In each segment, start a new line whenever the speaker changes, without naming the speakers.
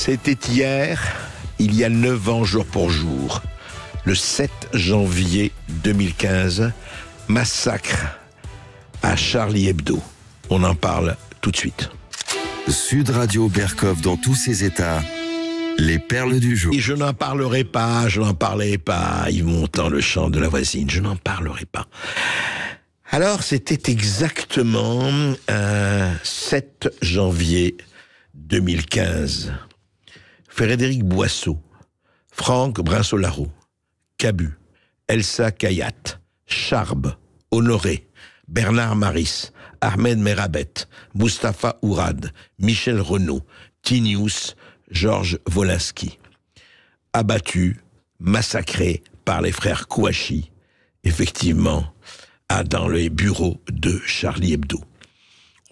C'était hier, il y a 9 ans jour pour jour, le 7 janvier 2015, massacre à Charlie Hebdo. On en parle tout de suite.
Sud Radio Berkov dans tous ses états, les perles du jour.
Et je n'en parlerai pas, Yves Montand, le chant de la voisine, je n'en parlerai pas. Alors, c'était exactement 7 janvier 2015. Frédéric Boisseau, Franck Brinsolaro, Cabu, Elsa Kayat, Charb, Honoré, Bernard Maris, Ahmed Merabet, Mustapha Ourad, Michel Renaud, Tinius, Georges Wolinski. Abattus, massacrés par les frères Kouachi, effectivement, dans les bureaux de Charlie Hebdo.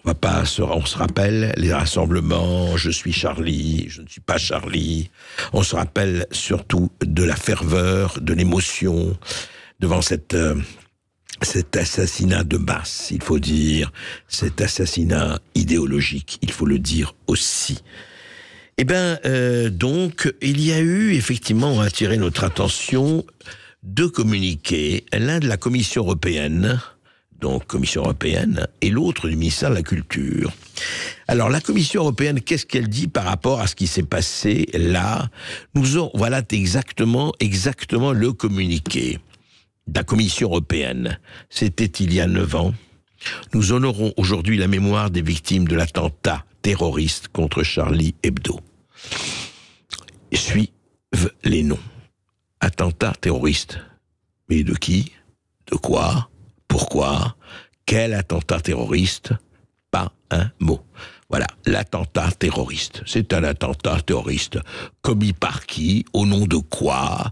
On se rappelle les rassemblements, je suis Charlie, je ne suis pas Charlie. On se rappelle surtout de la ferveur, de l'émotion devant cet assassinat de masse, il faut dire, cet assassinat idéologique, il faut le dire aussi. Donc, il y a eu, effectivement, on a attiré notre attention, 2 communiqués, l'un de la Commission européenne, donc Commission européenne, et l'autre du ministère de la Culture. Alors, la Commission européenne, qu'est-ce qu'elle dit par rapport à ce qui s'est passé là? Voilà exactement le communiqué de la Commission européenne. C'était il y a 9 ans. Nous honorons aujourd'hui la mémoire des victimes de l'attentat terroriste contre Charlie Hebdo. Suivent les noms. Attentat terroriste. Mais de qui? De quoi? Pourquoi? Quel attentat terroriste? Pas un mot. Voilà, l'attentat terroriste. C'est un attentat terroriste. Commis par qui? Au nom de quoi?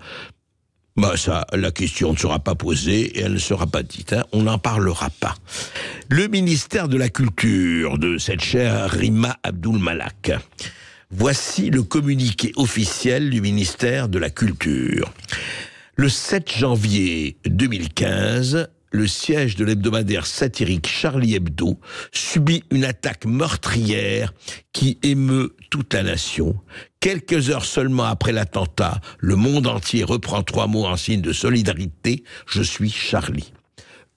La question ne sera pas posée et elle ne sera pas dite. On n'en parlera pas. Le ministère de la Culture de cette chère Rima Abdul Malak. Voici le communiqué officiel du ministère de la Culture. Le 7 janvier 2015, le siège de l'hebdomadaire satirique Charlie Hebdo subit une attaque meurtrière qui émeut toute la nation. Quelques heures seulement après l'attentat, le monde entier reprend 3 mots en signe de solidarité. Je suis Charlie.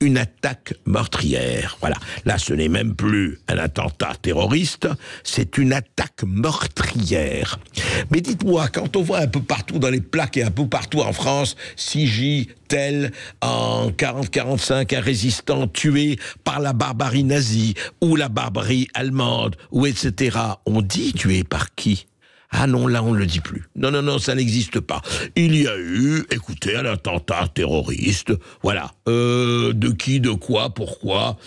Une attaque meurtrière. Voilà. Là, ce n'est même plus un attentat terroriste, c'est une attaque meurtrière. Mais dites-moi, quand on voit un peu partout dans les plaques et un peu partout en France, 6J, tel, en 40-45, un résistant tué par la barbarie nazie, ou la barbarie allemande, ou etc., on dit tué par qui? Ah non, là, on ne le dit plus. Non, ça n'existe pas. Il y a eu, écoutez, un attentat terroriste. Voilà. De qui, de quoi, pourquoi?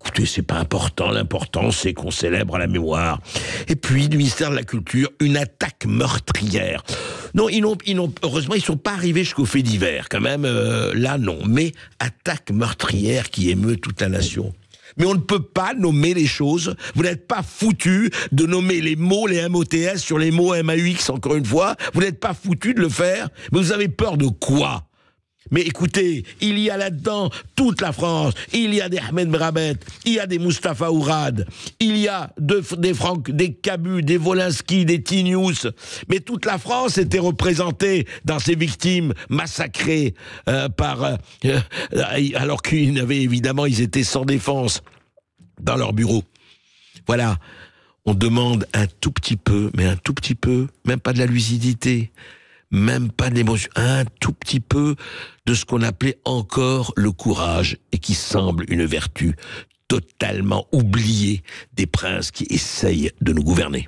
Écoutez, c'est pas important. L'important, c'est qu'on célèbre la mémoire. Et puis, du ministère de la Culture, une attaque meurtrière. Non, heureusement, ils sont pas arrivés jusqu'aux faits divers. Quand même, là, non. Mais attaque meurtrière qui émeut toute la nation. Mais on ne peut pas nommer les choses. Vous n'êtes pas foutu de nommer les mots, les MOTS sur les mots MAUX, encore une fois. Vous n'êtes pas foutu de le faire. Mais vous avez peur de quoi? Mais écoutez, il y a là-dedans toute la France. Il y a des Ahmed Merabet, il y a des Mustapha Ourad, il y a des Franck, des Cabu, des Wolinski, des Tinius. Mais toute la France était représentée dans ces victimes massacrées alors ils étaient sans défense dans leur bureau. Voilà. On demande un tout petit peu, mais un tout petit peu, même pas de la lucidité, même pas d'émotion, un tout petit peu de ce qu'on appelait encore le courage et qui semble une vertu totalement oubliée des princes qui essayent de nous gouverner.